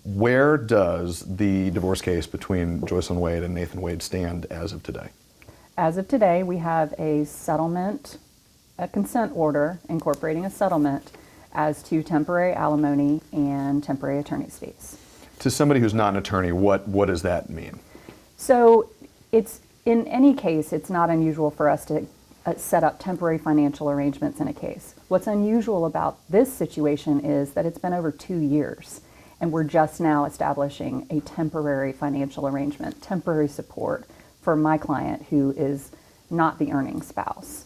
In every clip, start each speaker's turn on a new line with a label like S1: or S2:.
S1: Where does the divorce case between Joycelyn Wade and Nathan Wade stand as of today?
S2: As of today, we have a settlement, a consent order incorporating a settlement as to temporary alimony and temporary attorney's fees.
S1: To somebody who's not an attorney, what does that mean?
S2: So it's, in any case, it's not unusual for us to set up temporary financial arrangements in a case. What's unusual about this situation is that it's been over 2 years, and we're just now establishing a temporary financial arrangement, temporary support for my client who is not the earning spouse.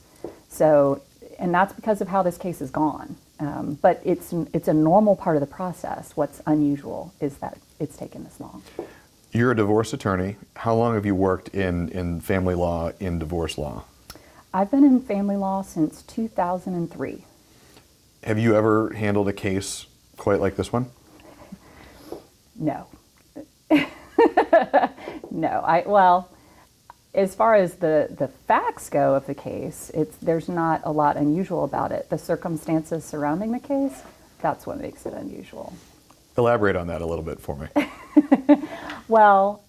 S2: So, and that's because of how this case has gone. But it's a normal part of the process. What's unusual is that it's taken this long.
S1: You're a divorce attorney. How long have you worked in family law, in divorce law?
S2: I've been in family law since 2003.
S1: Have you ever handled a case quite like this one?
S2: No. No. Well, as far as the facts go of the case, there's not a lot unusual about it. The circumstances surrounding the case, that's what makes it unusual.
S1: Elaborate on that a little bit for me.
S2: Well,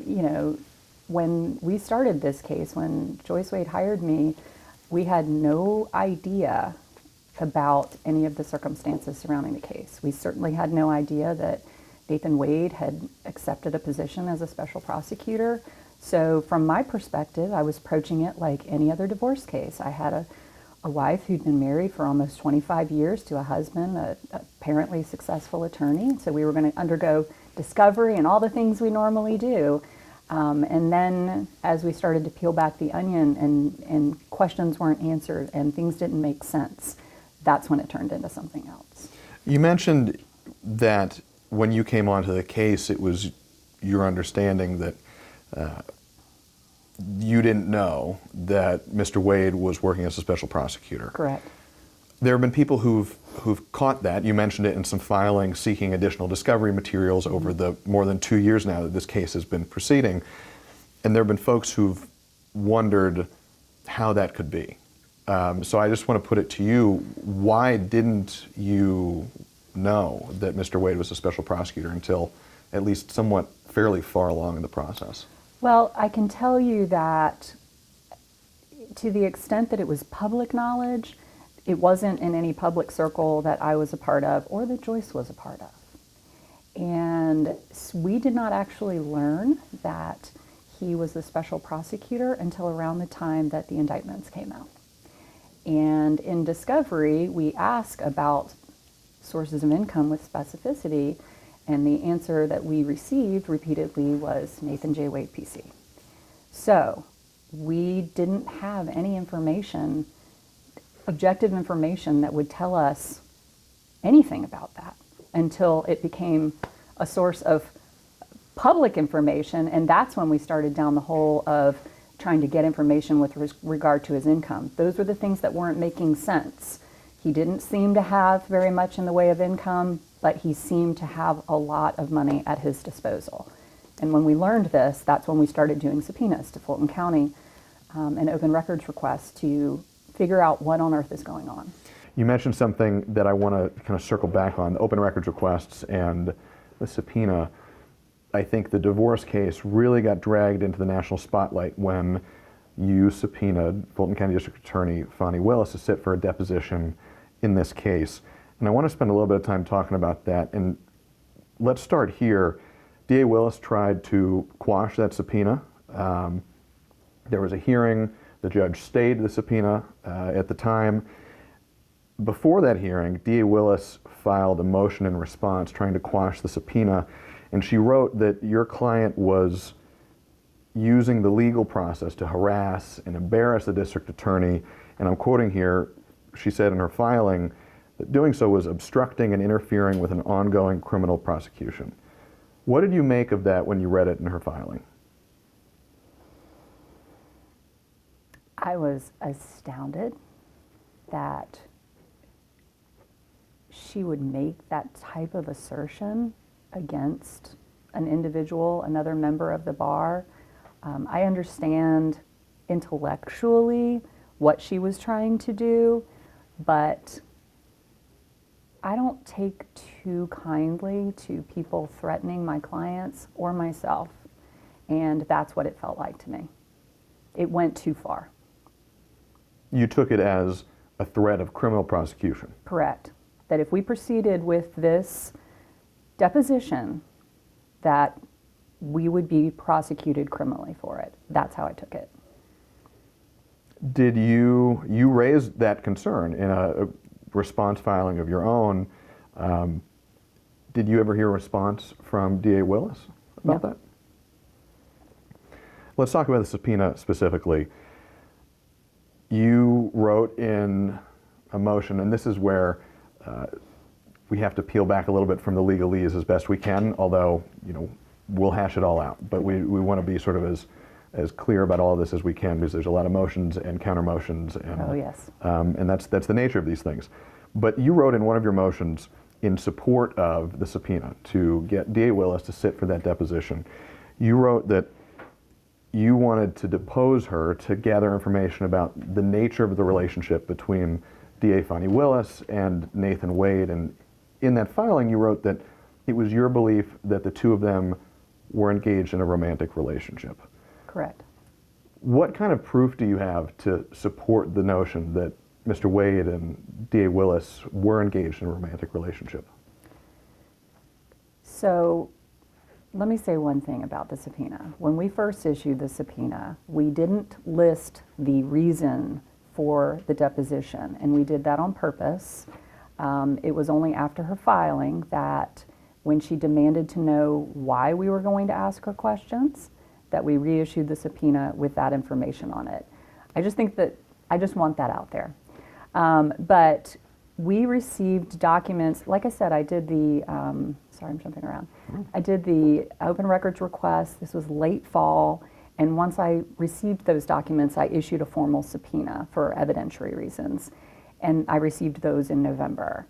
S2: you know, when we started this case, when Joyce Wade hired me, we had no idea about any of the circumstances surrounding the case. We certainly had no idea that Nathan Wade had accepted a position as a special prosecutor. So from my perspective, I was approaching it like any other divorce case. I had a wife who'd been married for almost 25 years to a husband, a apparently successful attorney. So we were going to undergo discovery and all the things we normally do. And then as we started to peel back the onion and questions weren't answered and things didn't make sense, that's when it turned into something else.
S1: You mentioned that when you came onto the case, it was your understanding that you didn't know that Mr. Wade was working as a special prosecutor.
S2: Correct.
S1: There have been people who've caught that. You mentioned it in some filings seeking additional discovery materials over the more than 2 years now that this case has been proceeding. And there have been folks who've wondered how that could be. So I just want to put it to you, why didn't you know that Mr. Wade was a special prosecutor until at least somewhat fairly far along in the process?
S2: Well, I can tell you that to the extent that it was public knowledge, it wasn't in any public circle that I was a part of or that Joyce was a part of. And we did not actually learn that he was the special prosecutor until around the time that the indictments came out. And in discovery, we ask about sources of income with specificity, and the answer that we received repeatedly was Nathan J. Wade, PC. So we didn't have any information, objective information that would tell us anything about that until it became a source of public information, and that's when we started down the hole of trying to get information with regard to his income. Those were the things that weren't making sense. He didn't seem to have very much in the way of income, but he seemed to have a lot of money at his disposal. And when we learned this, that's when we started doing subpoenas to Fulton County and open records requests to figure out what on earth is going on.
S1: You mentioned something that I want to kind of circle back on, the open records requests and the subpoena. I think the divorce case really got dragged into the national spotlight when you subpoenaed Fulton County District Attorney Fani Willis to sit for a deposition in this case. And I want to spend a little bit of time talking about that. And let's start here. DA Willis tried to quash that subpoena. There was a hearing. The judge stayed the subpoena at the time. Before that hearing, DA Willis filed a motion in response trying to quash the subpoena. And she wrote that your client was using the legal process to harass and embarrass the district attorney. And I'm quoting here, she said in her filing that doing so was obstructing and interfering with an ongoing criminal prosecution. What did you make of that when you read it in her filing?
S2: I was astounded that she would make that type of assertion against an individual, another member of the bar. I understand intellectually what she was trying to do, but I don't take too kindly to people threatening my clients or myself, and that's what it felt like to me. It went too far.
S1: You took it as a threat of criminal prosecution.
S2: Correct. That if we proceeded with this deposition, that we would be prosecuted criminally for it. That's how I took it.
S1: Did you raised that concern in a response filing of your own? Did you ever hear a response from DA Willis about
S2: No.
S1: that? Let's talk about the subpoena specifically. You wrote in a motion, and this is where we have to peel back a little bit from the legalese as best we can, although, we'll hash it all out. But we want to be sort of as clear about all of this as we can, because there's a lot of motions and counter motions, and
S2: Oh, yes.
S1: and that's the nature of these things. But you wrote in one of your motions in support of the subpoena to get DA Willis to sit for that deposition. You wrote that you wanted to depose her to gather information about the nature of the relationship between DA Fani Willis and Nathan Wade. And in that filing, you wrote that it was your belief that the two of them were engaged in a romantic relationship.
S2: Correct.
S1: What kind of proof do you have to support the notion that Mr. Wade and DA Willis were engaged in a romantic relationship?
S2: So let me say one thing about the subpoena. When we first issued the subpoena, we didn't list the reason for the deposition, and we did that on purpose. It was only after her filing that, when she demanded to know why we were going to ask her questions, that we reissued the subpoena with that information on it. I just want that out there. But we received documents, like I said, I did the, sorry, I'm jumping around. I did the open records request. This was late fall. And once I received those documents, I issued a formal subpoena for evidentiary reasons. And I received those in November.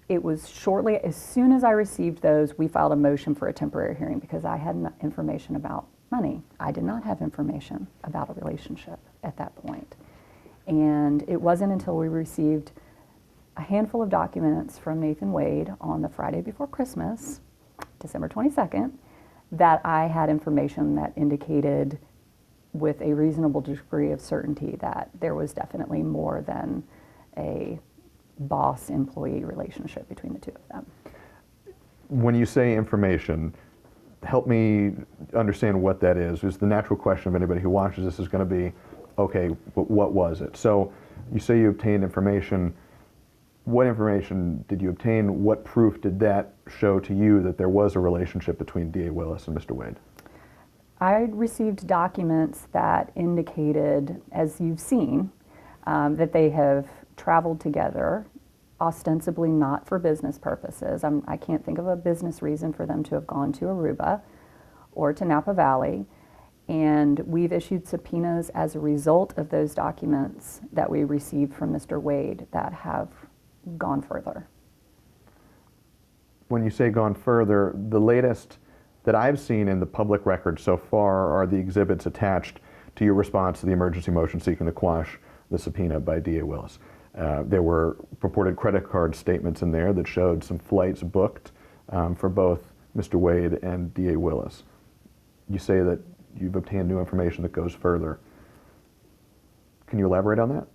S2: It was shortly, as soon as I received those, we filed a motion for a temporary hearing because I had information about money. I did not have information about a relationship at that point. And it wasn't until we received a handful of documents from Nathan Wade on the Friday before Christmas, December 22nd, that I had information that indicated with a reasonable degree of certainty that there was definitely more than a boss-employee relationship between the two of them.
S1: When you say information, help me understand what that is. Because the natural question of anybody who watches this is going to be, okay, what was it? So you say you obtained information. What information did you obtain? What proof did that show to you that there was a relationship between DA Willis and Mr. Wade?
S2: I received documents that indicated, as you've seen, that they have traveled together, ostensibly not for business purposes. I can't think of a business reason for them to have gone to Aruba or to Napa Valley. And we've issued subpoenas as a result of those documents that we received from Mr. Wade that have gone further.
S1: When you say gone further, the latest that I've seen in the public record so far are the exhibits attached to your response to the emergency motion seeking to quash the subpoena by DA Willis. There were purported credit card statements in there that showed some flights booked for both Mr. Wade and DA Willis. You say that you've obtained new information that goes further. Can you elaborate on that?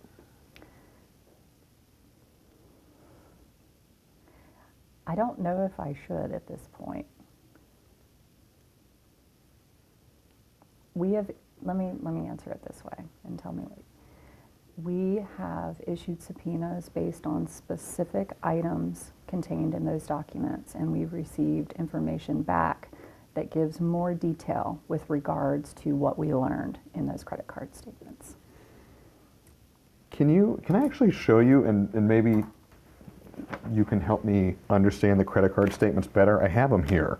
S2: I don't know if I should at this point. Let me answer it this way and tell me what. We have issued subpoenas based on specific items contained in those documents, and we've received information back that gives more detail with regards to what we learned in those credit card statements.
S1: Can I actually show you, and maybe you can help me understand the credit card statements better? I have them here.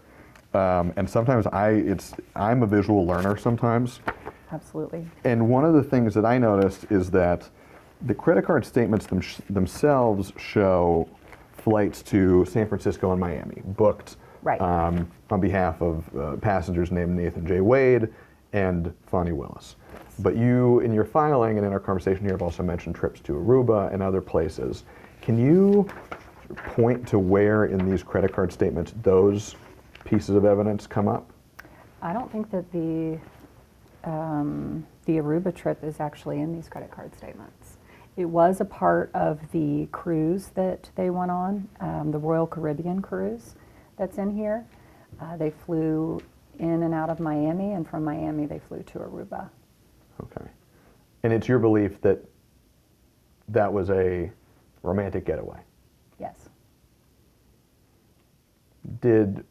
S1: And sometimes I'm a visual learner sometimes.
S2: Absolutely.
S1: And one of the things that I noticed is that the credit card statements themselves show flights to San Francisco and Miami, booked
S2: Right.
S1: on behalf of passengers named Nathan J. Wade and Fani Willis. But you, in your filing and in our conversation here, have also mentioned trips to Aruba and other places. Can you point to where in these credit card statements those pieces of evidence come up?
S2: I don't think that the Aruba trip is actually in these credit card statements. It was a part of the cruise that they went on, the Royal Caribbean cruise that's in here. They flew in and out of Miami, and from Miami they flew to Aruba.
S1: Okay. And it's your belief that that was a romantic getaway?
S2: Yes.
S1: Did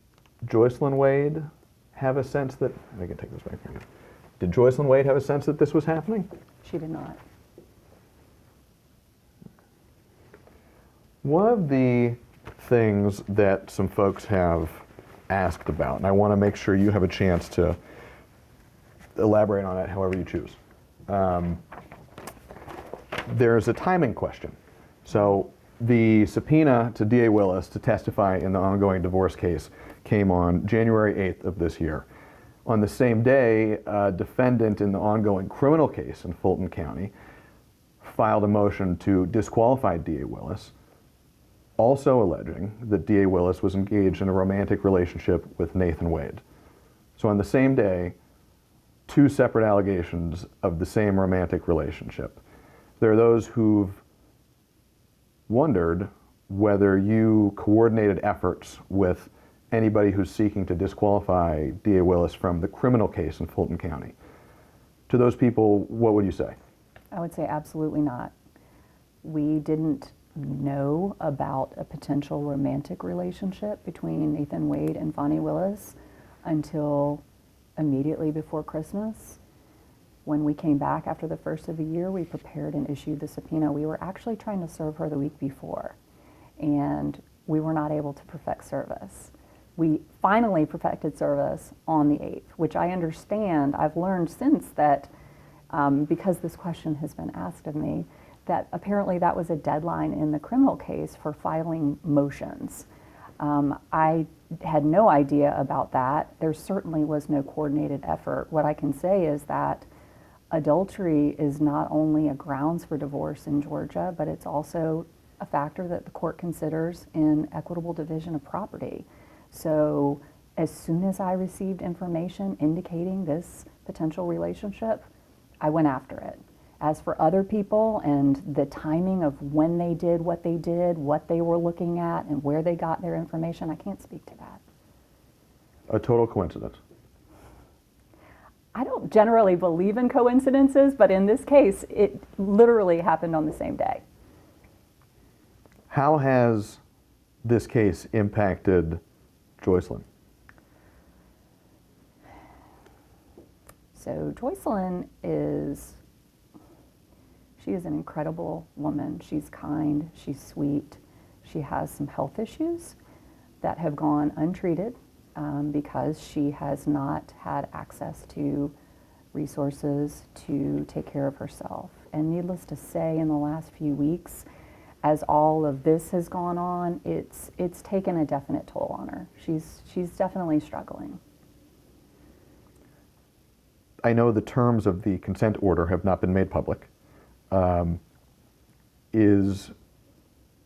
S1: Joycelyn Wade have a sense that, I can take this back from you. Did Joycelyn Wade have a sense that this was happening?
S2: She did not.
S1: One of the things that some folks have asked about, and I want to make sure you have a chance to elaborate on it however you choose. There's a timing question. So the subpoena to DA Willis to testify in the ongoing divorce case came on January 8th of this year. On the same day, a defendant in the ongoing criminal case in Fulton County filed a motion to disqualify DA Willis, also alleging that DA Willis was engaged in a romantic relationship with Nathan Wade. So on the same day, two separate allegations of the same romantic relationship. There are those who've wondered whether you coordinated efforts with anybody who's seeking to disqualify DA Willis from the criminal case in Fulton County. To those people, what would you say?
S2: I would say absolutely not. We didn't know about a potential romantic relationship between Nathan Wade and Fani Willis until immediately before Christmas. When we came back after the first of the year, we prepared and issued the subpoena. We were actually trying to serve her the week before, and we were not able to perfect service. We finally perfected service on the 8th, which I understand. I've learned since that, because this question has been asked of me, that apparently that was a deadline in the criminal case for filing motions. I had no idea about that. There certainly was no coordinated effort. What I can say is that adultery is not only a grounds for divorce in Georgia, but it's also a factor that the court considers in equitable division of property. So as soon as I received information indicating this potential relationship, I went after it. As for other people and the timing of when they did, what they were looking at, and where they got their information, I can't speak to that.
S1: A total coincidence.
S2: I don't generally believe in coincidences, but in this case, it literally happened on the same day.
S1: How has this case impacted Joycelyn?
S2: So Joycelyn she is an incredible woman. She's kind, she's sweet. She has some health issues that have gone untreated because she has not had access to resources to take care of herself. And needless to say, in the last few weeks, as all of this has gone on, it's taken a definite toll on her. She's definitely struggling.
S1: I know the terms of the consent order have not been made public. Is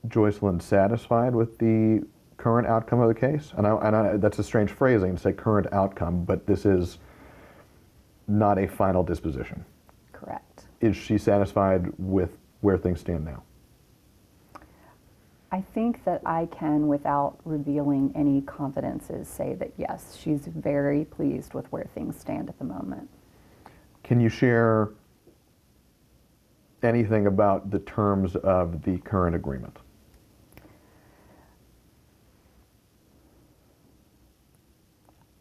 S1: Joycelyn satisfied with the current outcome of the case? And that's a strange phrasing to say current outcome, but this is not a final disposition.
S2: Correct.
S1: Is she satisfied with where things stand now?
S2: I think that I can, without revealing any confidences, say that yes, she's very pleased with where things stand at the moment.
S1: Can you share anything about the terms of the current agreement?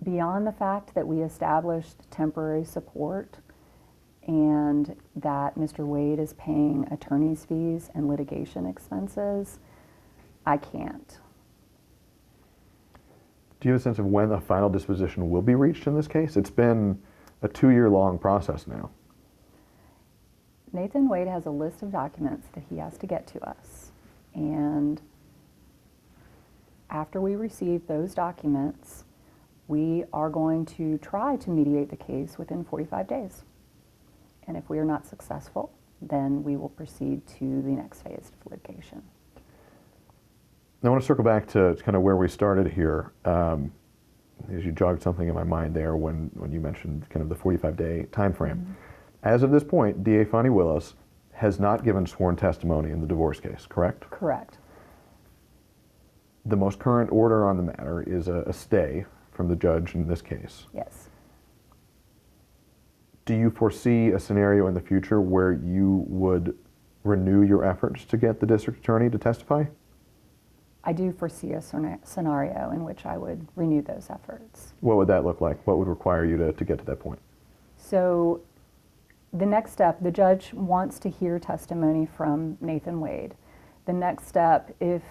S2: Beyond the fact that we established temporary support and that Mr. Wade is paying attorney's fees and litigation expenses, I can't.
S1: Do you have a sense of when a final disposition will be reached in this case? It's been a 2-year-long process now.
S2: Nathan Wade has a list of documents that he has to get to us. And after we receive those documents, we are going to try to mediate the case within 45 days. And if we are not successful, then we will proceed to the next phase of litigation.
S1: I want to circle back to kind of where we started here. As you jogged something in my mind there when you mentioned kind of the 45-day time frame.
S2: Mm-hmm.
S1: As of this point, DA Fani Willis has not given sworn testimony in the divorce case, correct?
S2: Correct.
S1: The most current order on the matter is a stay from the judge in this case.
S2: Yes.
S1: Do you foresee a scenario in the future where you would renew your efforts to get the district attorney to testify?
S2: I do foresee a scenario in which I would renew those efforts.
S1: What would that look like? What would require you to get to that point?
S2: So the next step, the judge wants to hear testimony from Nathan Wade. The next step, if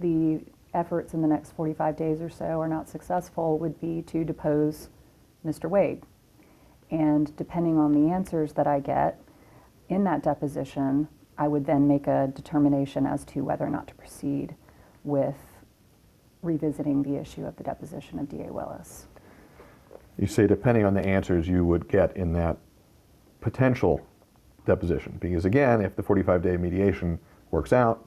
S2: the efforts in the next 45 days or so are not successful, would be to depose Mr. Wade. And depending on the answers that I get in that deposition, I would then make a determination as to whether or not to proceed with revisiting the issue of the deposition of DA Willis.
S1: You say depending on the answers you would get in that potential deposition, because again, if the 45-day mediation works out,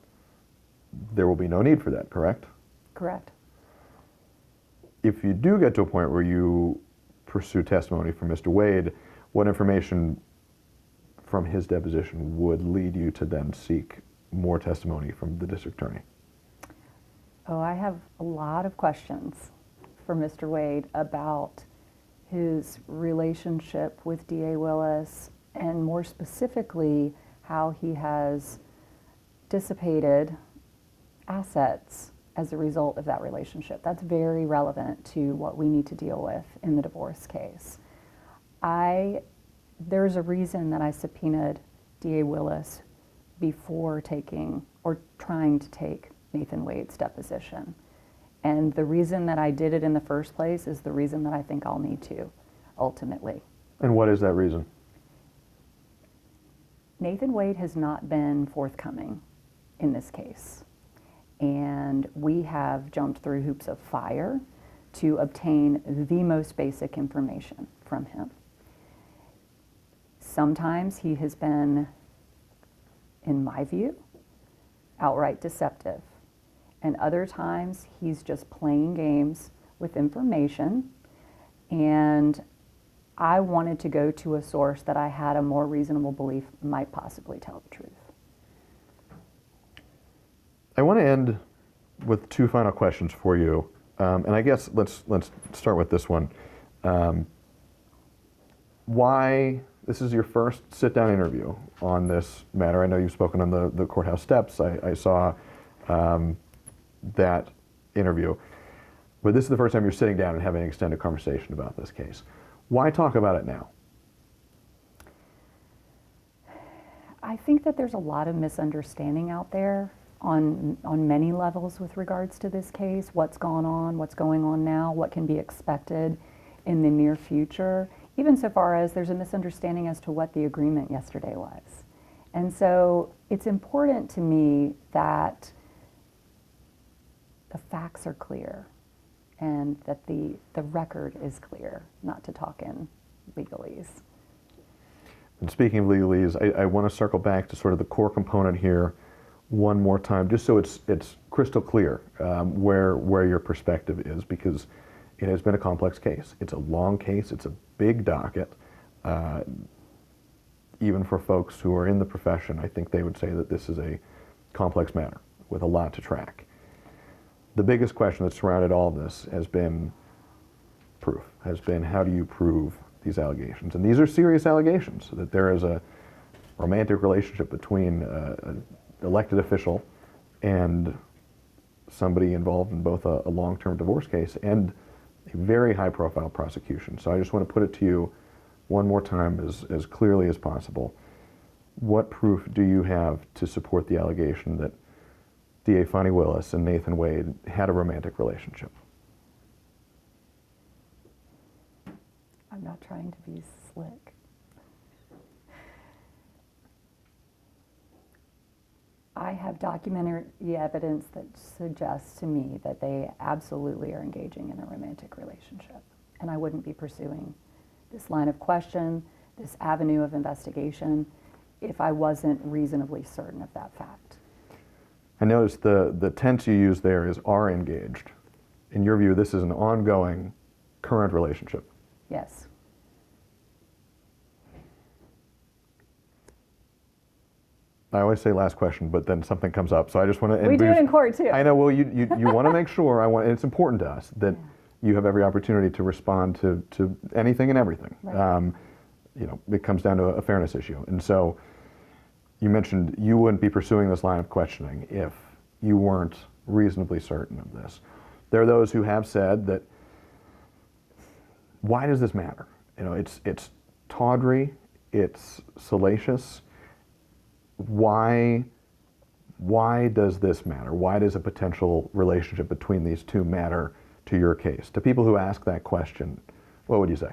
S1: there will be no need for that, correct?
S2: Correct.
S1: If you do get to a point where you pursue testimony from Mr. Wade, what information from his deposition would lead you to then seek more testimony from the district attorney?
S2: Oh, I have a lot of questions for Mr. Wade about his relationship with DA Willis, and more specifically, how he has dissipated assets as a result of that relationship. That's very relevant to what we need to deal with in the divorce case. There's a reason that I subpoenaed DA Willis before taking or trying to take Nathan Wade's deposition. And the reason that I did it in the first place is the reason that I think I'll need to, ultimately.
S1: And what is that reason?
S2: Nathan Wade has not been forthcoming in this case. And we have jumped through hoops of fire to obtain the most basic information from him. Sometimes he has been, in my view, outright deceptive. And other times he's just playing games with information. And I wanted to go to a source that I had a more reasonable belief might possibly tell the truth.
S1: I want to end with two final questions for you. And I guess let's start with this one. Why, this is your first sit-down interview on this matter. I know you've spoken on the courthouse steps. I saw that interview. But this is the first time you're sitting down and having an extended conversation about this case. Why talk about it now?
S2: I think that there's a lot of misunderstanding out there on many levels with regards to this case. What's gone on, what's going on now, what can be expected in the near future, even so far as there's a misunderstanding as to what the agreement yesterday was. And so it's important to me that the facts are clear and that the record is clear, not to talk in legalese.
S1: And speaking of legalese, I want to circle back to sort of the core component here one more time, just so it's crystal clear where your perspective is, because it has been a complex case. It's a long case. It's a big docket. Even for folks who are in the profession, I think they would say that this is a complex matter with a lot to track. The biggest question that's surrounded all of this has been proof, has been how do you prove these allegations? And these are serious allegations, that there is a romantic relationship between an elected official and somebody involved in both a long-term divorce case and a very high-profile prosecution. So I just want to put it to you one more time as clearly as possible. What proof do you have to support the allegation that DA Fani Willis and Nathan Wade had a romantic relationship?
S2: I'm not trying to be slick. I have documentary evidence that suggests to me that they absolutely are engaging in a romantic relationship. And I wouldn't be pursuing this line of question, this avenue of investigation, if I wasn't reasonably certain of that fact.
S1: And speaking of legalese, I want to circle back to sort of the core component here one more time, just so it's crystal clear where your perspective is, because it has been a complex case. It's a long case. It's a big docket. Even for folks who are in the profession, I think they would say that this is a complex matter with a lot to track. The biggest question that's surrounded all of this has been proof, has been how do you prove these allegations? And these are serious allegations, that there is a romantic relationship between an elected official and somebody involved in both a long-term divorce case and a prosecution. So I just want to put it to you one more time as clearly as possible. What proof do you have to support the allegation that DA Fani Willis and Nathan Wade had a romantic relationship?
S2: I'm not trying to be slick.
S1: I noticed the tense you use there is are engaged. In your view, this is an ongoing, current relationship.
S2: Yes.
S1: I always say last question, but then something comes up, so I just want to.
S2: We do it in court too.
S1: I know. Well, you want to make sure. And it's important to us that you have every opportunity to respond to anything and everything.
S2: Right.
S1: It comes down to a fairness issue, and so you mentioned you wouldn't be pursuing this line of questioning if you weren't reasonably certain of this. There are those who have said that. Why does this matter? It's tawdry, it's salacious. Why does this matter? Why does a potential relationship between these two matter to your case? To people who ask that question, what would you say?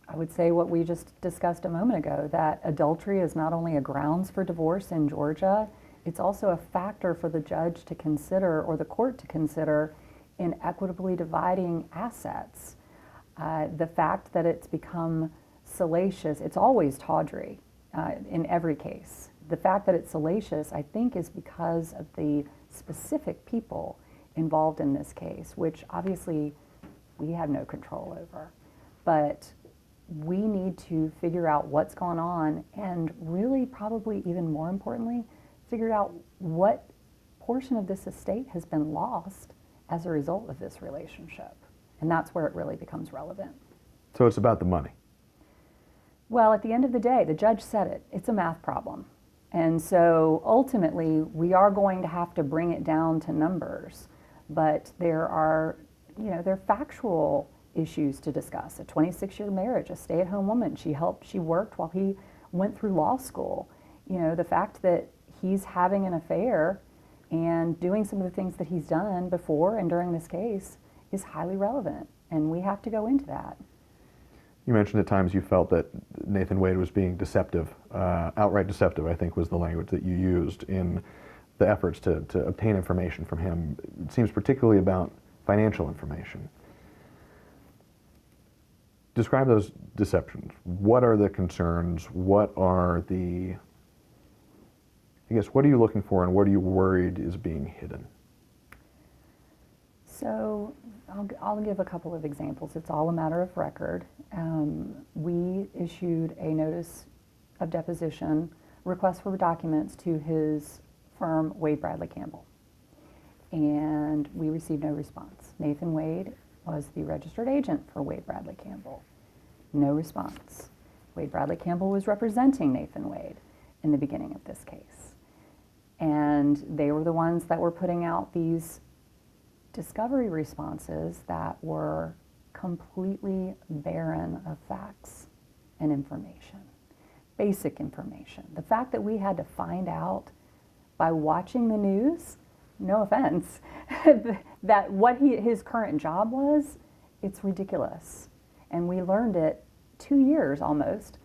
S2: I would say what we just discussed a moment ago, that adultery is not only a grounds for divorce in Georgia, it's also a factor for the judge to consider or the court to consider in equitably dividing assets. The fact that it's become salacious, it's always tawdry in every case. The fact that it's salacious, I think, is because of the specific people involved in this case, which obviously we have no control over. But we need to figure out what's going on and really, probably even more importantly, figure out what portion of this estate has been lost as a result of this relationship. And that's where it really becomes relevant.
S1: So it's about the money.
S2: Well, at the end of the day, the judge said it. It's a math problem. And so ultimately, we are going to have to bring it down to numbers. But there are factual issues to discuss. A 26-year marriage, a stay-at-home woman. She worked while he went through law school. The fact that he's having an affair and doing some of the things that he's done before and during this case is highly relevant. And we have to go into that.
S1: You mentioned at times you felt that Nathan Wade was being deceptive, outright deceptive, I think was the language that you used in the efforts to obtain information from him. It seems particularly about financial information. Describe those deceptions. What are the concerns? What are what are you looking for and what are you worried is being hidden?
S2: So I'll give a couple of examples. It's all a matter of record. We issued a notice of deposition, request for documents to his firm, Wade Bradley Campbell. And we received no response. Nathan Wade was the registered agent for Wade Bradley Campbell. No response. Wade Bradley Campbell was representing Nathan Wade in the beginning of this case. And they were the ones that were putting out these discovery responses that were completely barren of facts and information, basic information. The fact that we had to find out by watching the news, no offense, that what his current job was, it's ridiculous. And we learned it 2 years almost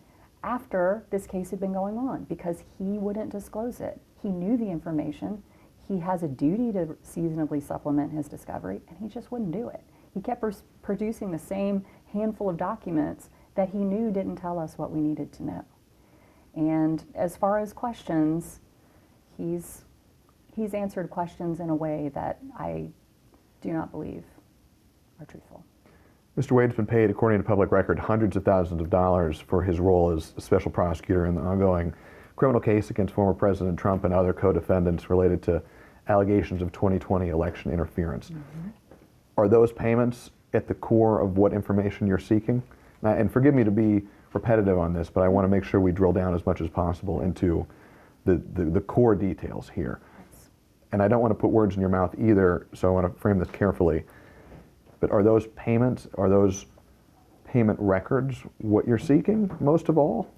S2: after this case had been going on because he wouldn't disclose it. He knew the information. He has a duty to seasonably supplement his discovery, and he just wouldn't do it. He kept producing the same handful of documents that he knew didn't tell us what we needed to know. And as far as questions, he's answered questions in a way that I do not believe are truthful.
S1: Mr. Wade's been paid, according to public record, hundreds of thousands of dollars for his role as a special prosecutor in the ongoing criminal case against former President Trump and other co-defendants related to allegations of 2020 election interference. Mm-hmm. Are those payments at the core of what information you're seeking? And forgive me to be repetitive on this, but I want to make sure we drill down as much as possible into the core details here. Yes. And I don't want to put words in your mouth either, so I want to frame this carefully. But are those payments, are those payment records what you're seeking most of all?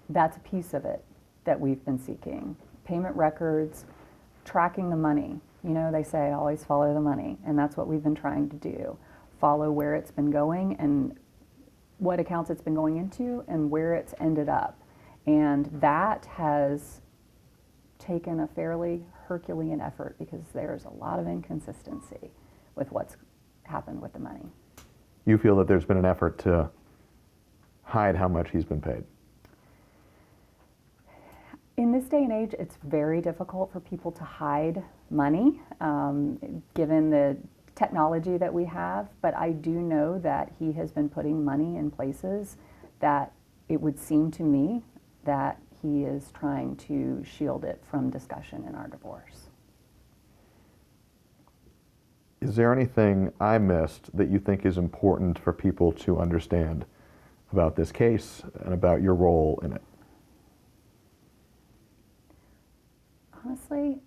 S2: That's a piece of it that we've been seeking. Payment records, tracking the money. You know, they say always follow the money, and that's what we've been trying to do. Follow where it's been going and what accounts it's been going into and where it's ended up. And that has taken a fairly Herculean effort because there's a lot of inconsistency with what's happened with the money.
S1: You feel that there's been an effort to hide how much he's been paid?
S2: In this day and age, it's very difficult for people to hide money, given the technology that we have. But I do know that he has been putting money in places that it would seem to me that he is trying to shield it from discussion in our divorce.
S1: Is there anything I missed that you think is important for people to understand about this case and about your role in it?
S2: Honestly,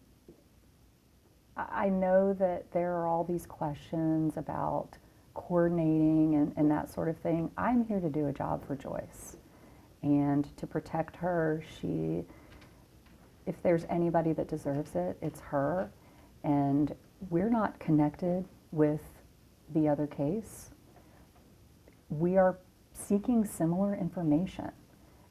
S2: I know that there are all these questions about coordinating and that sort of thing. I'm here to do a job for Joyce and to protect her. If there's anybody that deserves it, it's her. And we're not connected with the other case. We are seeking similar information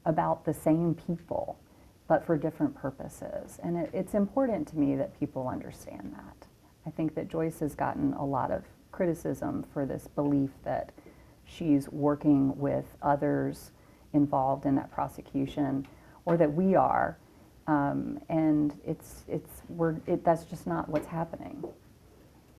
S2: about the same people, but for different purposes. And it's important to me that people understand that. I think that Joyce has gotten a lot of criticism for this belief that she's working with others involved in that prosecution, or that we are, and that's just not what's happening.